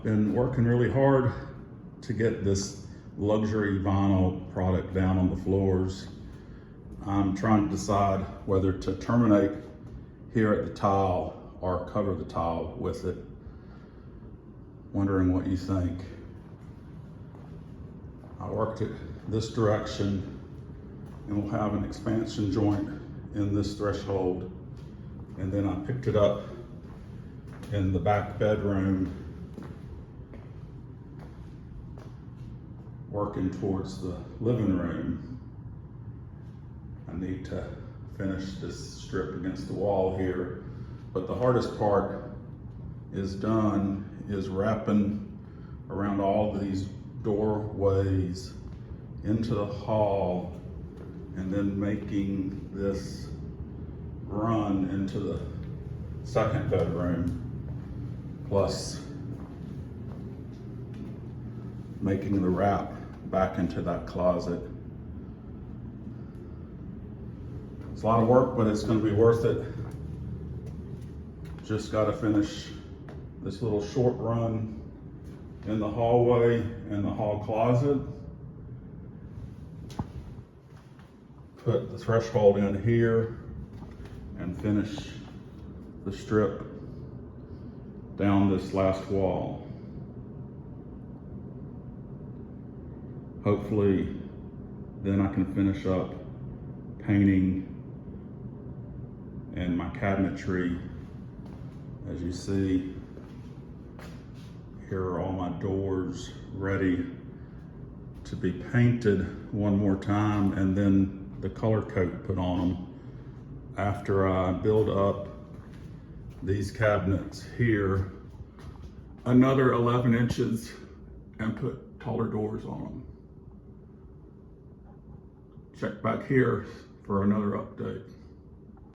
been working really hard to get this luxury vinyl product down on the floors. I'm trying to decide whether to terminate here at the tile or cover the tile with it. Wondering what you think. I worked it this direction and we'll have an expansion joint in this threshold. And then I picked it up in the back bedroom, working towards the living room. I need to finish this strip against the wall here, but the hardest part is done, is wrapping around all these doorways into the hall and then making this run into the second bedroom, plus making the wrap back into that closet. It's a lot of work, but it's going to be worth it. Just got to finish this little short run in the hallway and the hall closet. Put the threshold in here and finish the strip down this last wall. Hopefully, then I can finish up painting and my cabinetry. As you see, here are all my doors ready to be painted one more time, and then the color coat put on them after I build up these cabinets here another 11 inches and put taller doors on them. Check back here for another update.